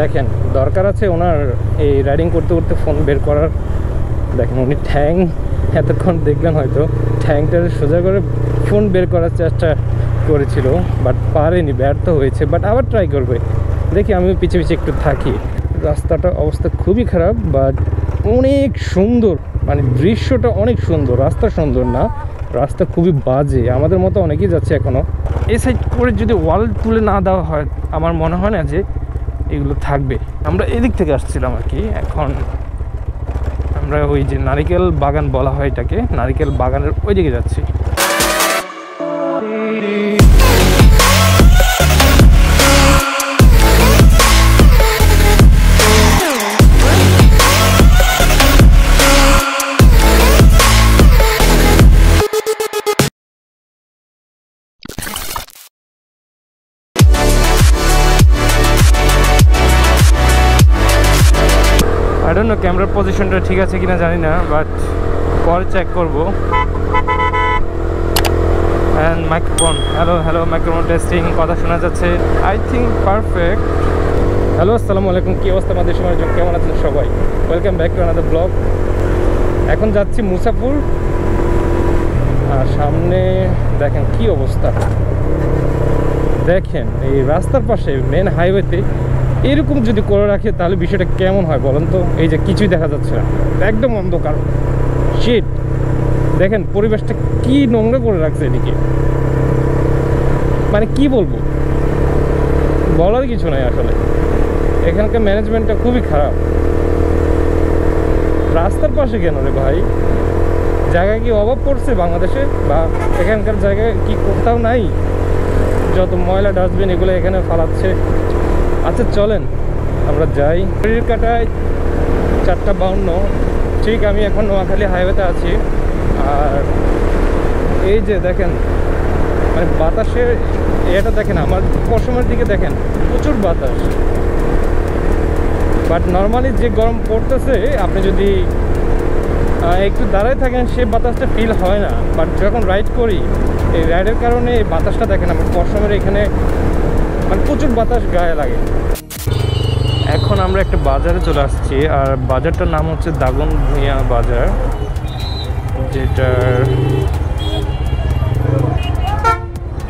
দেখেন দরকার আছে ওনার এই রাইডিং করতে করতে ফোন বের করার। দেখেন উনি ঠ্যাং এতক্ষণ দেখলেন হয়তো ঠ্যাংটা সোজা করে ফোন বের করার চেষ্টা করেছিল, বাট পারেনি, ব্যর্থ হয়েছে। বাট আবার ট্রাই করবে, দেখি আমি পিছিয়ে পিছিয়ে একটু থাকি। রাস্তাটার অবস্থা খুবই খারাপ, বাট অনেক সুন্দর, মানে দৃশ্যটা অনেক সুন্দর। রাস্তা সুন্দর না, রাস্তা খুবই বাজে। আমাদের মতো অনেকেই যাচ্ছে এখনও। এই সাইড করে যদি ওয়াল তুলে না দেওয়া হয় আমার মনে হয় না যে এগুলো থাকবে। আমরা এদিক থেকে আসছিলাম আর কি, এখন আমরা ওই যে নারিকেল বাগান বলা হয় এটাকে, নারিকেল বাগানের ওই দিকে যাচ্ছি। I don't know ক্যামেরার পজিশনটা ঠিক আছে কিনা জানি না, বাট পরে চেক করবো। And microphone, hello microphone testing, কথা শোনা যাচ্ছে, আই থিঙ্ক পারফেক্ট। হ্যালো আসসালামু আলাইকুম, কী অবস্থা আমাদের সময়ের জন্য, কেমন আছেন সবাই? Welcome back to another blog. এখন যাচ্ছি মুসাফুর, আর সামনে দেখেন কি অবস্থা। দেখেন এই রাস্তার পাশে মেন হাইওয়েতে এরকম যদি করে রাখে তাহলে বিষয়টা কেমন হয় বলেন তো? এই যে কিছুই দেখা যাচ্ছে না, একদম অন্ধকার শিট। দেখেন পরিবেশটা কি নোংরা করে রাখছে এদিকে, মানে কি বলবো, বলার কিছু নাই আসলে। এখানকার ম্যানেজমেন্টটা খুবই খারাপ। রাস্তার পাশে কেন রে ভাই? জায়গা কি অভাব পড়ছে বাংলাদেশে, বা এখানকার জায়গায় কি কোথাও নাই? যত ময়লা ডাস্টবিন এগুলো এখানে ফালাচ্ছে। আচ্ছা চলেন আমরা যাই। ঘড়ির কাটায় 4:52, ঠিক আমি এখন নোয়াখালী হাইওয়েতে আছি। আর এই যে দেখেন মানে বাতাসের এটা দেখেন, আমার পশ্চিমের দিকে দেখেন প্রচুর বাতাস। বাট নর্মালি যে গরম পড়তেছে আপনি যদি একটু দাঁড়ায় থাকেন সে বাতাসটা ফিল হয় না। বাট যখন রাইড করি, এই রাইডের কারণে এই বাতাসটা দেখেন আমার পশ্চিমের এখানে মানে প্রচুর বাতাস গায়ে লাগে। এখন আমরা একটা বাজারে চলে আসছি, আর বাজারটার নাম হচ্ছে দাগন ভূঁইয়া বাজার, যেটার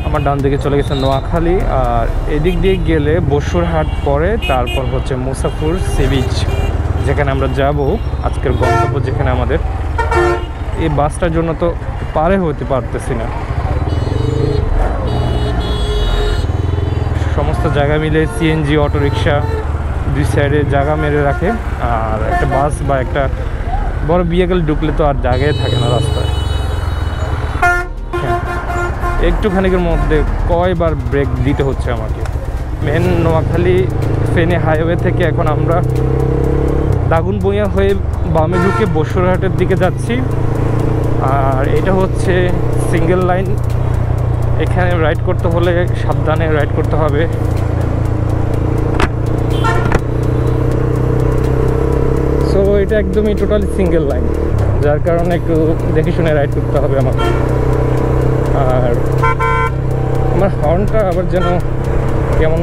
আমার ডান দিকে চলে গেছে নোয়াখালী। আর এদিক দিয়ে গেলে বসুরহাট পরে, তারপর হচ্ছে মুসাফুর সি বিচ, যেখানে আমরা যাব আজকের গন্তব্য, যেখানে আমাদের। এই বাসটার জন্য তো পারে হতে পারতেছি না। সমস্ত জায়গা মিলে সিএনজি অটোরিকশা দুই সাইডে জায়গা মেরে রাখে, আর একটা বাস বা একটা বড় ভেহিকল ঢুকলে তো আর জায়গায় থাকে না রাস্তায়। একটুখানিকের মধ্যে কয়বার ব্রেক দিতে হচ্ছে আমাকে। মেন নোয়াখালী ফেনী হাইওয়ে থেকে এখন আমরা দাগন ভূঁইয়া হয়ে বামে ঢুকে বসুরহাটের দিকে যাচ্ছি। আর এটা হচ্ছে সিঙ্গেল লাইন, এখানে রাইড করতে হলে সাবধানে রাইড করতে হবে। সো এটা একদমই টোটালি সিঙ্গেল লাইন, যার কারণে একটু দেখে শুনে রাইড করতে হবে আমাকে। আর আমার হর্নটা আবার যেন কেমন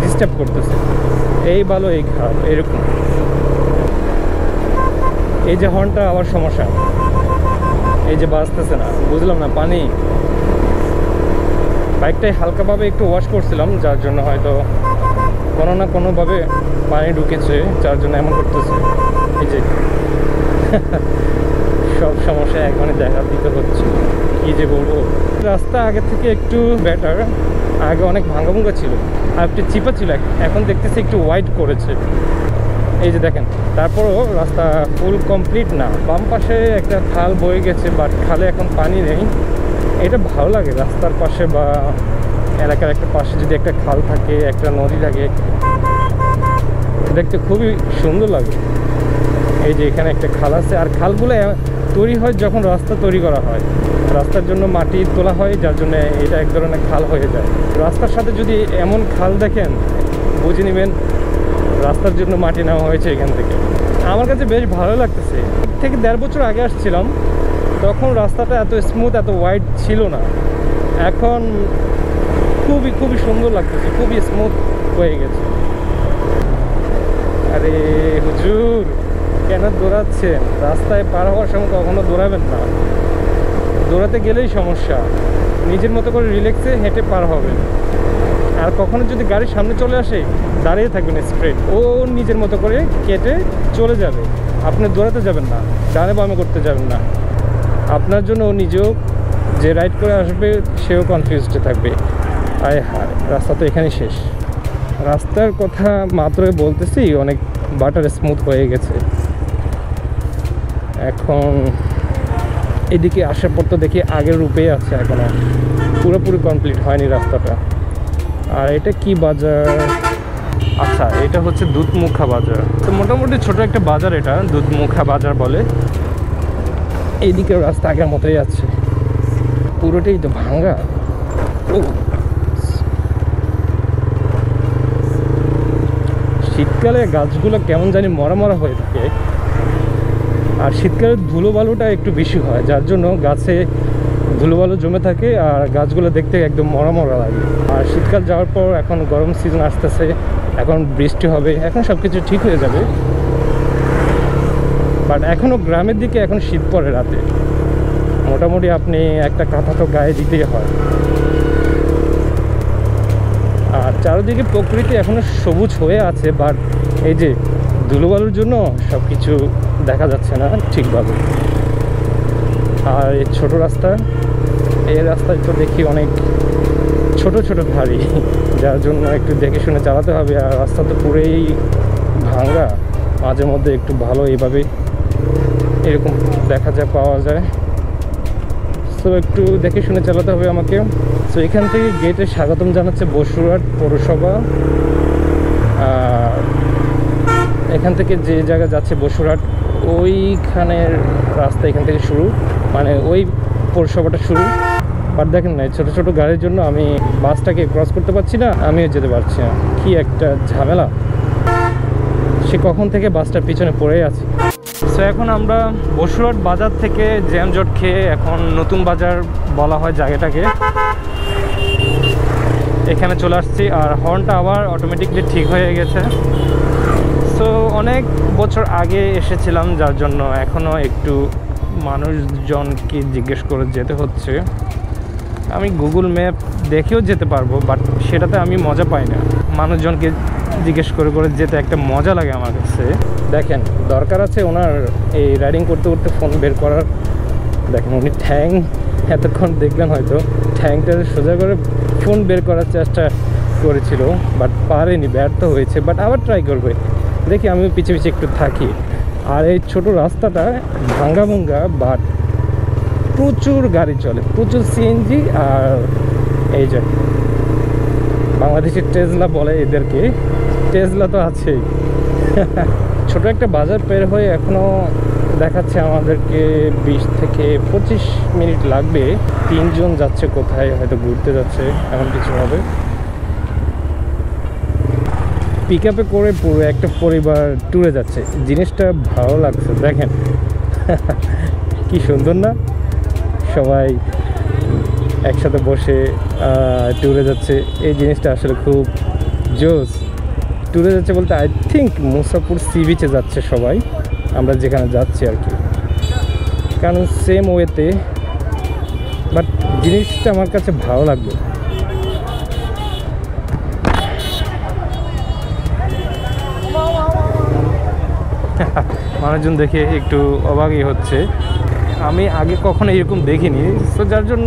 ডিস্টার্ব করতেছে, এই ভালো এই খারাপ এরকম। এই যে হর্নটা আবার সমস্যা, এই যে বাজতেছে না, বুঝলাম না। পানি বাইকটাই হালকাভাবে একটু ওয়াশ করছিলাম, যার জন্য হয়তো কোনো না কোনোভাবে পানি ঢুকেছে, যার জন্য এমন করতেছে। এই যে সব সমস্যা এখানে দেখা দিতে হচ্ছে, কি যে বলবো। রাস্তা আগে থেকে একটু বেটার, আগে অনেক ভাঙাভুঙ্গা ছিল আর একটু চিপা ছিল, এখন দেখতেছি একটু ওয়াইড করেছে। এই যে দেখেন, তারপরও রাস্তা ফুল কমপ্লিট না। বাম পাশে একটা খাল বয়ে গেছে, বাট খালে এখন পানি নেই। এটা ভালো লাগে রাস্তার পাশে বা এলাকার একটা পাশে যদি একটা খাল থাকে, একটা নদী থাকে, দেখতে খুবই সুন্দর লাগে। এই যে এখানে একটা খাল আছে, আর খালগুলো তৈরি হয় যখন রাস্তা তৈরি করা হয়, রাস্তার জন্য মাটি তোলা হয়, যার জন্য এটা এক ধরনের খাল হয়ে যায়। রাস্তার সাথে যদি এমন খাল দেখেন বুঝে নেবেন রাস্তার জন্য মাটি নেওয়া হয়েছে এখান থেকে। আমার কাছে বেশ ভালো লাগতেছে। থেকে 1.5 বছর আগে আসছিলাম, তখন রাস্তাটা এত স্মুথ এত ওয়াইড ছিল না। এখন খুবই সুন্দর লাগতেছে, খুবই স্মুথ হয়ে গেছে। আরে হুজুর, কেন দৌড়াচ্ছেন? রাস্তায় পার হওয়ার সময় কখনো দৌড়াবেন না। দৌড়াতে গেলেই সমস্যা। নিজের মতো করে রিল্যাক্সে হেঁটে পার হবেন। আর কখনো যদি গাড়ির সামনে চলে আসে, দাঁড়িয়ে থাকবেন স্ট্রেট। ও নিজের মতো করে কেটে চলে যাবে। আপনি দৌড়াতে যাবেন না, ডানে বামে করতে যাবেন না। আপনার জন্য ও নিজেও যে রাইড করে আসবে সেও কনফিউজড থাকবে। আয় হায়, রাস্তা তো এখানেই শেষ। রাস্তার কথা মাত্রই বলতেছি, অনেক বাটার স্মুথ হয়ে গেছে। এখন এদিকে আসার পর তো দেখি আগের রূপেই আছে, এখনো পুরোপুরি কমপ্লিট হয়নি রাস্তাটা। আর এটা কি বাজার? আচ্ছা, এটা হচ্ছে দুধমুখা বাজার। তো মোটামুটি ছোট একটা বাজার, এটা দুধমুখা বাজার বলে। এইদিকে রাস্তা আগের মতোই আছে, পুরোটাই তো ভাঙা। ও, শীতকালে গাছগুলো কেমন জানি মরা মরা হয়ে থাকে। আর শীতকালে ধুলো বালুটা একটু বেশি হয়, যার জন্য গাছে ধুলো বালু জমে থাকে আর গাছগুলো দেখতে একদম মরা মরা লাগে। আর শীতকাল যাওয়ার পর এখন গরম সিজন আসতেছে, এখন বৃষ্টি হবে, এখন সব কিছু ঠিক হয়ে যাবে। বাট এখনও গ্রামের দিকে এখন শীত পড়ে রাতে। মোটামুটি আপনি একটা কাঁথা তো গায়ে দিতেই হয়। আর চারিদিকে প্রকৃতি এখনো সবুজ হয়ে আছে, বাট এই যে ধুলোবালুর জন্য সব কিছু দেখা যাচ্ছে না ঠিকভাবে। আর এই ছোটো রাস্তা, এই রাস্তায় তো দেখি অনেক ছোট ছোট গাড়ি, যার জন্য একটু দেখে শুনে চালাতে হবে। আর রাস্তা তো পুরোই ভাঙা, মাঝে মধ্যে একটু ভালো এইভাবে এরকম দেখা যায়, পাওয়া যায়। সো একটু দেখে শুনে চালাতে হবে আমাকে। সো এখান থেকে গেটে স্বাগতম জানাচ্ছে বসুরহাট পৌরসভা। এখান থেকে যে জায়গা যাচ্ছে বসুরহাট, ওইখানের রাস্তা এখান থেকে শুরু, মানে ওই পৌরসভাটা শুরু। বাট দেখেন না, ছোটো ছোটো গাড়ির জন্য আমি বাসটাকে ক্রস করতে পারছি না, আমিও যেতে পারছি না। কি একটা ঝামেলা, সে কখন থেকে বাসটার পিছনে পড়েই আছে। সো এখন আমরা বসুরহাট বাজার থেকে জ্যামজট খেয়ে এখন নতুন বাজার বলা হয় জায়গাটাকে, এখানে চলে আসছি। আর হর্নটা আবার অটোমেটিকলি ঠিক হয়ে গেছে। সো অনেক বছর আগে এসেছিলাম, যার জন্য এখনও একটু মানুষজনকে জিজ্ঞেস করে যেতে হচ্ছে। আমি গুগল ম্যাপ দেখেও যেতে পারবো, বাট সেটাতে আমি মজা পাই না। মানুষজনকে জিজ্ঞেস করে করে যেতে একটা মজা লাগে আমার কাছে। দেখেন, দরকার আছে ওনার এই রাইডিং করতে করতে ফোন বের করার। দেখেন উনি ঠ্যাং, এতক্ষণ দেখলেন হয়তো, ঠ্যাংটা সোজা করে ফোন বের করার চেষ্টা করেছিল, বাট পারেনি, ব্যর্থ হয়েছে। বাট আবার ট্রাই করবে, দেখি আমিও পিছিয়ে পিছিয়ে একটু থাকি। আর এই ছোট রাস্তাটা ভাঙ্গা ভাঙ্গা, বাট প্রচুর গাড়ি চলে, প্রচুর সিএনজি। আর এই যে বাংলাদেশের টেসলা বলে এদেরকে, টেসলা তো আছেই। ছোট একটা বাজার বের হয়ে এখনও দেখাচ্ছে আমাদেরকে 20 থেকে 25 মিনিট লাগবে। 3 জন যাচ্ছে কোথায়, হয়তো ঘুরতে যাচ্ছে, এমন কিছু হবে। পিক আপে করে পুরো একটা পরিবার ট্যুরে যাচ্ছে, জিনিসটা ভালো লাগছে। দেখেন কি সুন্দর না, সবাই একসাথে বসে ট্যুরে যাচ্ছে। এই জিনিসটা আসলে খুব জোস। ট্যুরে যাচ্ছে বলতে আই থিঙ্ক মুসাপুর সি বিচে যাচ্ছে সবাই, আমরা যেখানে যাচ্ছি আর কি, কারণ সেম ওয়েতে। বাট জিনিসটা আমার কাছে ভালো লাগবে। মানুষজন দেখে একটু অবাকই হচ্ছে, আমি আগে কখনো এরকম দেখিনি। সো যার জন্য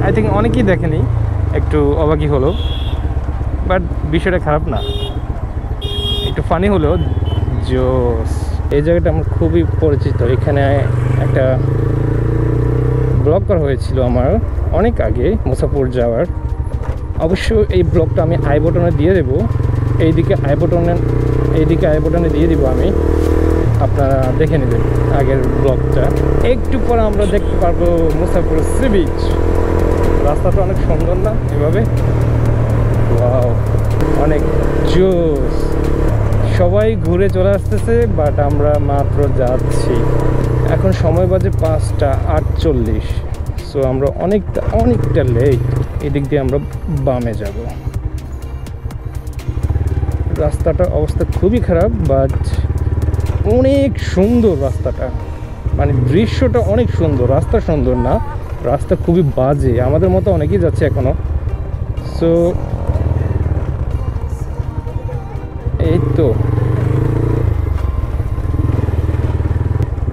আই থিঙ্ক অনেকেই দেখেনি, একটু অবাকই হলো। বাট বিষয়টা খারাপ না, একটু ফানি হলো। জোস। এই জায়গাটা আমার খুবই পরিচিত, এখানে একটা ব্লগ করা হয়েছিল আমার অনেক আগে মুসাপুর যাওয়ার। অবশ্য এই ব্লগটা আমি আই বটনে দিয়ে দেবো, এইদিকে আই বটনে দিয়ে দিব আমি, আপনারা দেখে নেবেন আগের ব্লগটা। একটু পরে আমরা দেখতে পারবো মুসাপুর সি বিচ। রাস্তাটা অনেক সুন্দর না এভাবে? ওয়াও, অনেক জোস। সবাই ঘুরে চলে আসতেছে, বাট আমরা মাত্র যাচ্ছি। এখন সময় বাজে 5:48। সো আমরা অনেকটা লেট। এদিক দিয়ে আমরা বামে যাব। রাস্তাটার অবস্থা খুবই খারাপ, বাট অনেক সুন্দর রাস্তাটা, মানে দৃশ্যটা অনেক সুন্দর। রাস্তা সুন্দর না, রাস্তা খুবই বাজে, আমাদের মতো অনেকেই যাচ্ছে এখনো। সো এই তো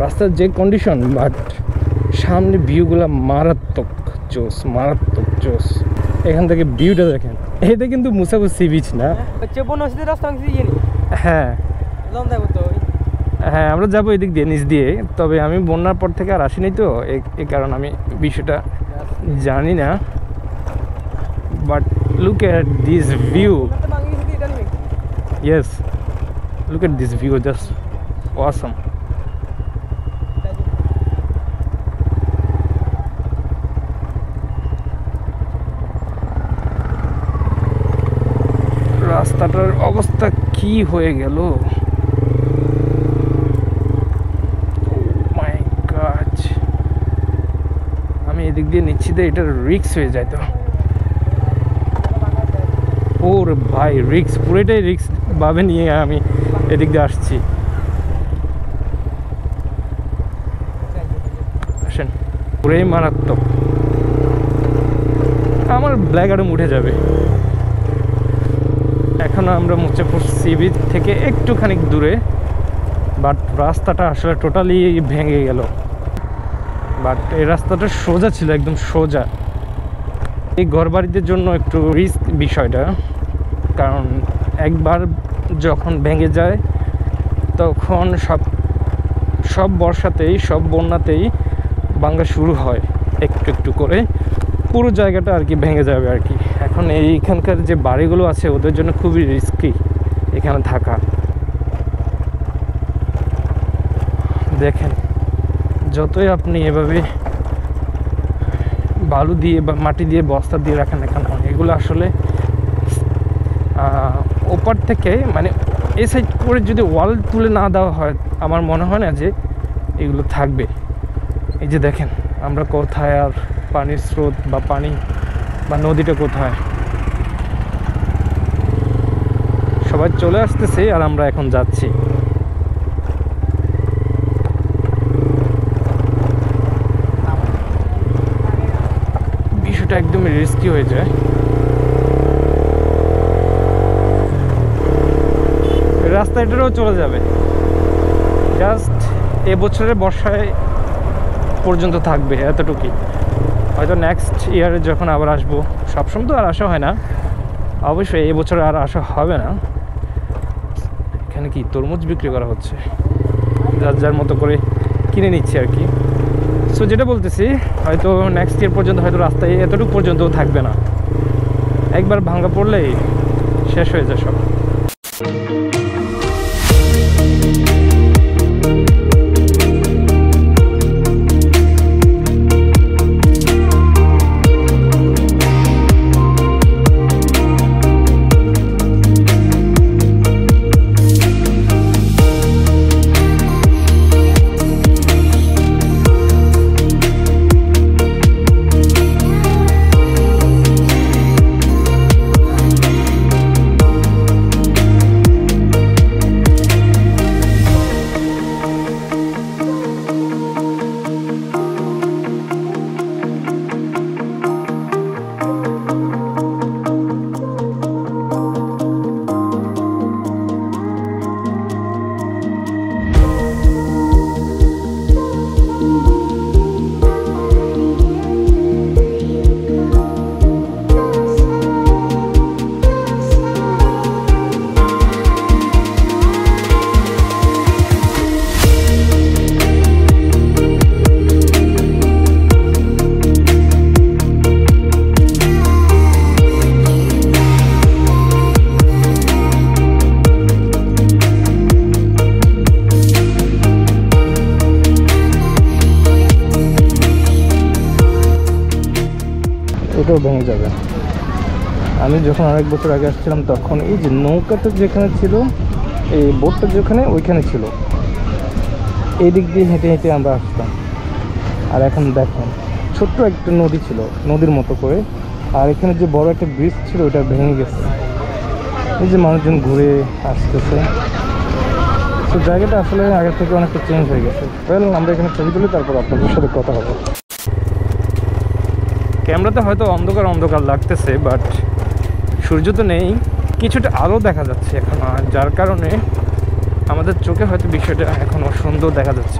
রাস্তার যে কন্ডিশন, বাট সামনে ভিউগুলো মারাত্মক জোস, মারাত্মক জোস। এখান থেকে ভিউটা দেখেন, এটা কিন্তু মুসাফর সি বিচ না। হ্যাঁ হ্যাঁ, আমরা যাবো এদিক দিয়ে, নিচ দিয়ে। তবে আমি বন্যার পর থেকে আর আসিনি, তো এই কারণে আমি বিষয়টা জানি না। But look at this view, yes, look at this view, just awesome. রাস্তাটার অবস্থা কি হয়ে গেল, মাই গড। আমি এদিক দিয়ে নিচ্ছি তো, এটা রিস্ক হয়ে যায় তো। ওর ভাই রিস্ক, পুরোটাই রিস্ক ভাবে নিয়ে আমি এদিক দিয়ে আসছি। আসেন, পুরোই মারাত্মক। আমার ব্ল্যাক আরম উঠে যাবে। এখন আমরা মুসাফর সি বিচ থেকে একটুখানি দূরে, বাট রাস্তাটা আসলে টোটালি ভেঙে গেল। বাট এই রাস্তাটা সোজা ছিল, একদম সোজা। এই ঘরবাড়িদের জন্য একটু রিস্ক বিষয়টা, কারণ একবার যখন ভেঙে যায় তখন সব বর্ষাতেই, সব বন্যাতেই ভাঙা শুরু হয় একটু একটু করে, পুরো জায়গাটা আর কি ভেঙে যাবে আর কি। এখন এইখানকার যে বাড়িগুলো আছে ওদের জন্য খুবই রিস্কি এখানে থাকা। দেখেন, যতই আপনি এভাবে বালু দিয়ে বা মাটি দিয়ে বস্তা দিয়ে রাখেন না কেন, এগুলো আসলে ওপার থেকে, মানে এই সাইড করে যদি ওয়াল তুলে না দেওয়া হয়, আমার মনে হয় না যে এগুলো থাকবে। এই যে দেখেন আমরা কোথায়, আর পানির স্রোত বা পানি বা নদীটা কোথায়। সবাই চলে আসতেছে আর আমরা এখন যাচ্ছি। বিষয়টা একদমই রিস্কি হয়ে যায়। রাস্তা এটারও চলে যাবে, জাস্ট এবছরের বর্ষায় পর্যন্ত থাকবে এতটুকুই। হয়তো নেক্সট ইয়ারে যখন আবার আসবো, সবসময় তো আর আসা হয় না, অবশ্যই এবছরে আর আসা হবে না। এখানে কি তরমুজ বিক্রি করা হচ্ছে, যার যার মতো করে কিনে নিচ্ছে আর কি। সো যেটা বলতেছি, হয়তো নেক্সট ইয়ার পর্যন্ত হয়তো রাস্তায় এতটুকু পর্যন্তও থাকবে না। একবার ভাঙা পড়লেই শেষ হয়ে যায় সব। ওটাও ভেঙে যাবে। আমি যখন আরেক বছর আগে আসছিলাম তখন এই যে নৌকাটা যেখানে ছিল, এই বোটটা যেখানে, ওইখানে ছিল, এই দিক দিয়ে হেঁটে হেঁটে আমরা আসতাম। আর এখন দেখেন ছোট্ট একটা নদী ছিল, নদীর মতো করে, আর এখানে যে বড় একটা ব্রিজ ছিল ওটা ভেঙে গেছে। এই যে মানুষজন ঘুরে আসতেছে। তো জায়গাটা আসলে আগের থেকে অনেকটা চেঞ্জ হয়ে গেছে। আমরা এখানে ছবি তুলি, তারপর আপনাদের সাথে কথা হবে। ক্যামেরাতে হয়তো অন্ধকার অন্ধকার লাগতেছে, বাট সূর্য তো নেই, কিছুটা আলো দেখা যাচ্ছে এখন, যার কারণে আমাদের চোখে হয়তো বিষয়টা এখনও সুন্দর দেখা যাচ্ছে।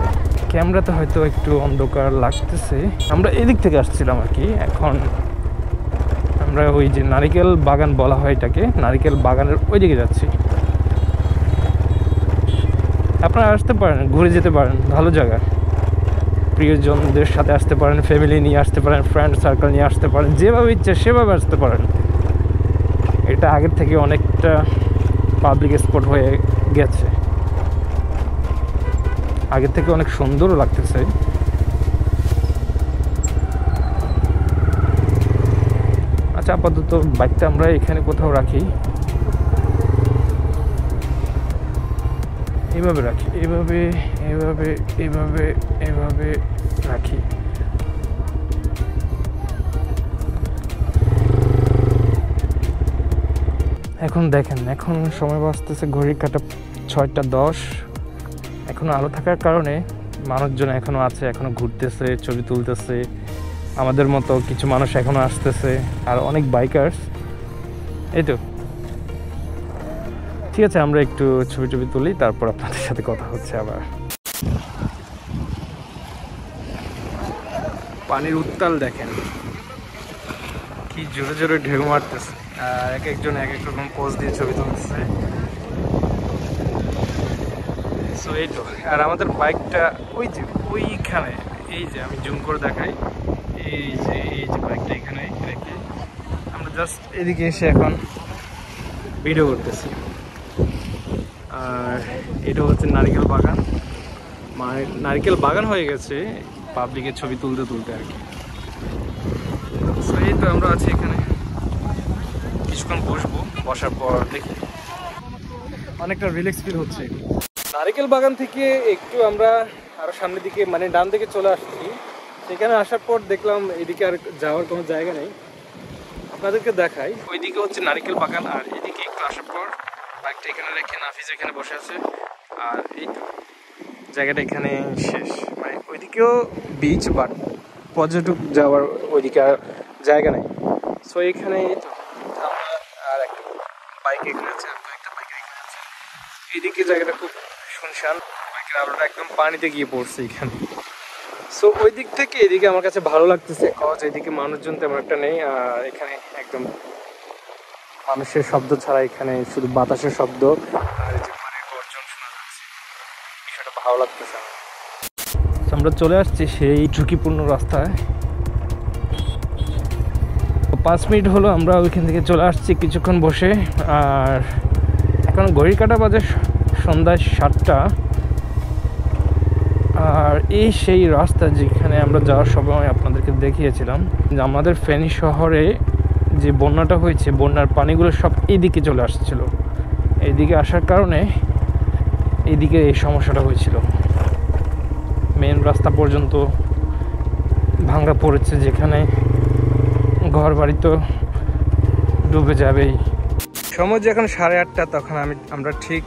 ক্যামেরাতে হয়তো একটু অন্ধকার লাগতেছে। আমরা এদিক থেকে আসছিলাম আর কি। এখন আমরা ওই যে নারিকেল বাগান বলা হয় এটাকে, নারিকেল বাগানের ওই দিকে যাচ্ছি। আপনারা আসতে পারেন, ঘুরে যেতে পারেন, ভালো জায়গা। প্রিয়জনদের সাথে আসতে পারেন, ফ্যামিলি নিয়ে আসতে পারেন, ফ্রেন্ড সার্কেল নিয়ে আসতে পারেন, যেভাবে ইচ্ছে সেভাবে আসতে পারেন। এটা আগের থেকে অনেকটা পাবলিক স্পট হয়ে গেছে, আগের থেকে অনেক সুন্দরও লাগতেছে। আচ্ছা, আপাতত বাইকটা আমরা এখানে কোথাও রাখি, এভাবে রাখি, এভাবে এভাবে এভাবে এভাবে রাখি। এখন দেখেন, এখন সময় বাঁচতেছে ঘড়ির কাঁটা 6:10। এখনো আলো থাকার কারণে মানুষজন এখনো আছে, এখনো ঘুরতেছে, ছবি তুলতেছে। আমাদের মতো কিছু মানুষ এখনো আসতেছে, আর অনেক বাইকার্স। এই তো ঠিক আছে, আমরা একটু ছবি টবি তুলি, তারপর আপনাদের সাথে কথা হচ্ছে আবার। পানির উত্তাল দেখেন, কি জোরে জোরে ঢেউ মারতেছে, আর এক একজন এক এক রকম পোজ দিয়ে ছবি তুলতেছে। সো এই তো, আর আমাদের বাইকটা ওই যে ওইখানে, এই যে আমি জুম করে দেখাই, এই যে বাইকটা এখানে রেখে আমরা জাস্ট এদিকে এসে এখন ভিডিও করতেছি। আর এটা হচ্ছে নারিকেল বাগান, নারিকেল বাগান হয়ে গেছে পাবলিকের ছবি তুলতে তুলতে আর কি। সো এই তো আমরা আছি এখানে, কিছুক্ষণ বসবো, বসার পর দেখি অনেকটা রিল্যাক্স ফিল হচ্ছে। নারিকেল বাগান থেকে একটু আমরা আরো সামনের দিকে, মানে ডান দিকে চলে আসছি। সেখানে আসার পর দেখলাম এদিকে আর যাওয়ার কোনো জায়গা নেই। আপনাদেরকে দেখাই, ওইদিকে হচ্ছে নারিকেল বাগান, আর এদিকে একটু আসার পর বাইকটা এখানে রেখে নাফিজ এখানে বসে আছে। আর এই তো জায়গাটা এখানে শেষ, মানে ওইদিকেও বিচ, বাট পর্যটক যাওয়ার ওইদিকে আর জায়গা নেই। সো এখানে তো আমরা আর একটা বাইক এখানে আছে, আর কয়েকটা বাইক এখানে আছে। এইদিকে জায়গাটা খুব শুনশান, বাইকের আলোটা একদম পানিতে গিয়ে পড়ছে এখানে। সো ওই দিক থেকে এদিকে আমার কাছে ভালো লাগতেছে, কজ এদিকে মানুষজন তেমন একটা নেই, আর এখানে একদম মানুষের শব্দ ছাড়া এখানে শুধু বাতাসের শব্দ আর যে পানির গর্জন শোনা যাচ্ছে। বিষয়টা ভালো লাগতেছে। আমরা চলে আসছি সেই ঝুঁকিপূর্ণ রাস্তায়। 5 মিনিট হলো আমরা ওইখান থেকে চলে আসছি কিছুক্ষণ বসে। আর এখন ঘড়ির কাঁটা বাজে সন্ধ্যা 7টা। আর এই সেই রাস্তা যেখানে আমরা যাওয়ার সময় আপনাদেরকে দেখিয়েছিলাম যে আমাদের ফেনী শহরে যে বন্যাটা হয়েছে, বন্যার পানিগুলো সব এইদিকে চলে আসছিল। এইদিকে আসার কারণে এইদিকে এই সমস্যাটা হয়েছিল। মেন রাস্তা পর্যন্ত ভাঙা পড়েছে, যেখানে ঘর বাড়ি তো ডুবে যাবেই। সময় যখন 8:30, তখন আমরা ঠিক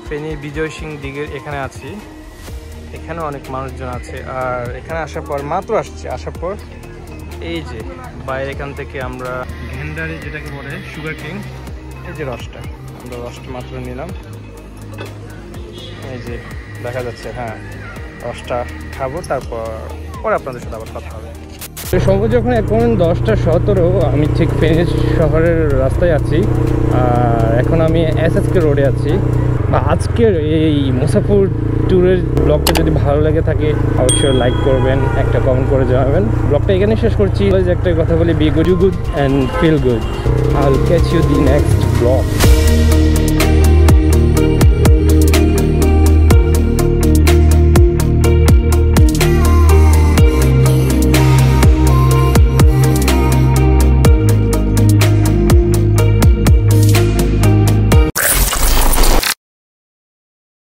ফেনী বিজয় সিং দিঘির এখানে আছি। এখানে অনেক মানুষজন আছে। আর এখানে আসার পর মাত্র আসার পর এই যে বাইরে এখান থেকে আমরা ভেন্ডারি, যেটাকে বলে সুগার কিং, এই যে রসটা, আমরা রসটা মাত্র নিলাম। এই যে দেখা যাচ্ছে, হ্যাঁ রসটা খাবো, তারপর আপনাদের সাথে আবার কথা হবে। সময় যখন এখন 10:17, আমি ঠিক ফেনী শহরের রাস্তায় আছি। আর এখন আমি SSK রোডে আছি। আজকের এই মুসাফির ট্যুরের ব্লগটা যদি ভালো লেগে থাকে অবশ্যই লাইক করবেন, একটা কমেন্ট করে জানাবেন। ব্লগটা এখানে শেষ করছি। একটা কথা বলি, be good and feel good. I will catch you the next blog.